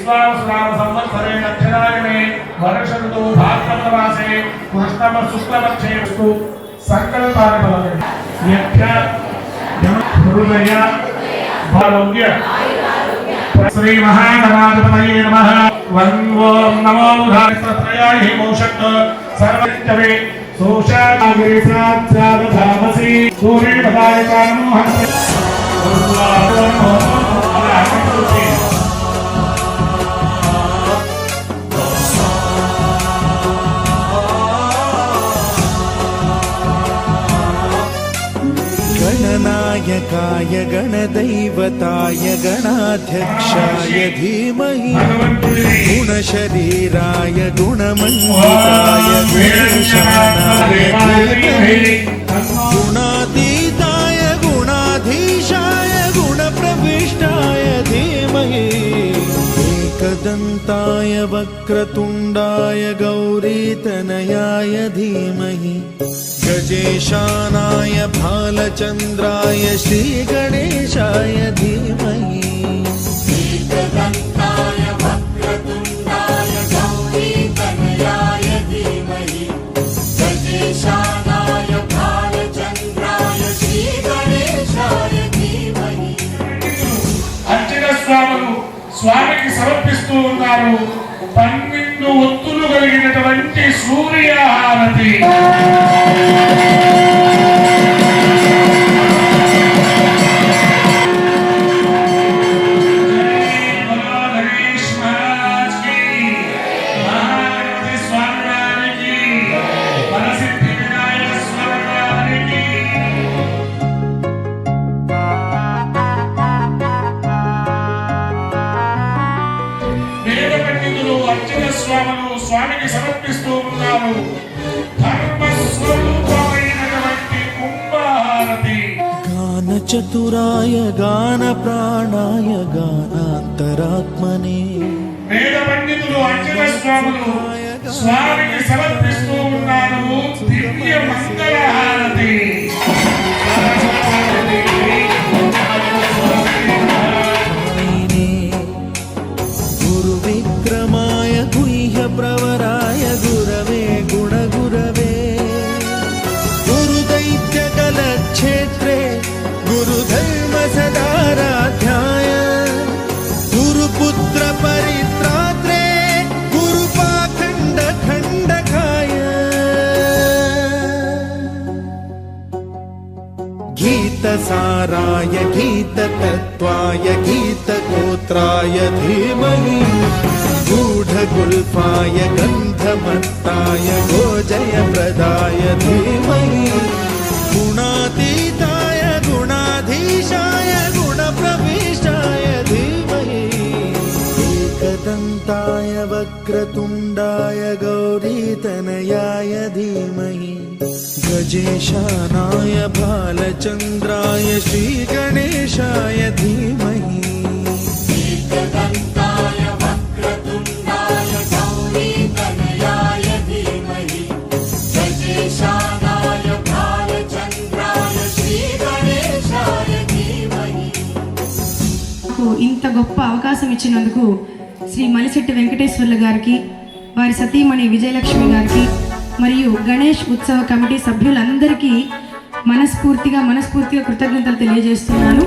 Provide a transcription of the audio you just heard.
विश्वावसुनाम संवत्सरे दक्षिणायने वर्ष ऋतु भाद्रपदमासे कृष्णम शुक्लपक्षे संकल्पानि भवन्ति यज्ञ हृदय आरोग्य श्री महागणाधिपतये नमः ओम नमो बुधाय मोषक सर्वज्ञवे सोषागिरि साक्षादधामसि सूर्य पदाय नमः गणनायकाय गणदैवताय गणाध्यक्षाय धीमहि गुणशरीराय गुणमण्डिताय गुणशानाय धीमहि गुणातीताय गुणाधीशाय गुणप्रविष्टाय धीमहि एकदन्ताय वक्रतुण्डाय गौरीतनयाय धीमहि गजेशानाय भालचन्द्राय श्रीगणेशाय धीमहि एकदन्ताय वक्रतुण्डाय गौरीतनयाय धीमहि गजेशानाय भालचन्द्राय श्रीगणेशाय धीमहि अर्चन స్వాములు స్వామికి సమర్పిస్తూ ఉన్నారు 12 ఒత్తులు కలిగినటువంటి సూర్యహారతి స్వామికి సమర్పిస్తూ ఉన్నారు ధర్మ స్వరూపమైనటువంటి కుంభహారతి గాన చతురాయ గాన ప్రాణాయ గానాంతరాత్మనే వేద పండితులు అర్చన స్వాములు స్వామికి సమర్పిస్తూ ఉన్నారు దివ్య మంగళహారతి प्रवराय गुरवे गुणगुरवे गुरुदैत्यकलक्षेत्रे गुरुधर्म सदाराध्याय गुरुपुत्र परित्रात्रे गुरुपाखण्ड खण्डकाय गीतसाराय गीततत्त्वाय गीतगोत्राय धीमहि गूढगुल्फाय गन्धमत्ताय गोजयप्रदाय धीमहि गुणातीताय गुणाधीशाय गुणप्रविष्टाय धीमहि एकदन्ताय वक्रतुण्डाय गौरीतनयाय धीमहि गजेशानाय भालचन्द्राय श्रीगणेशाय धीमहि ఇంత గొప్ప అవకాశం ఇచ్చినందుకు శ్రీ మలిశెట్టి వెంకటేశ్వర్లు గారికి వారి సతీమణి విజయలక్ష్మి గారికి మరియు గణేష్ ఉత్సవ కమిటీ సభ్యులందరికీ మనస్ఫూర్తిగా కృతజ్ఞతలు తెలియజేస్తున్నాను.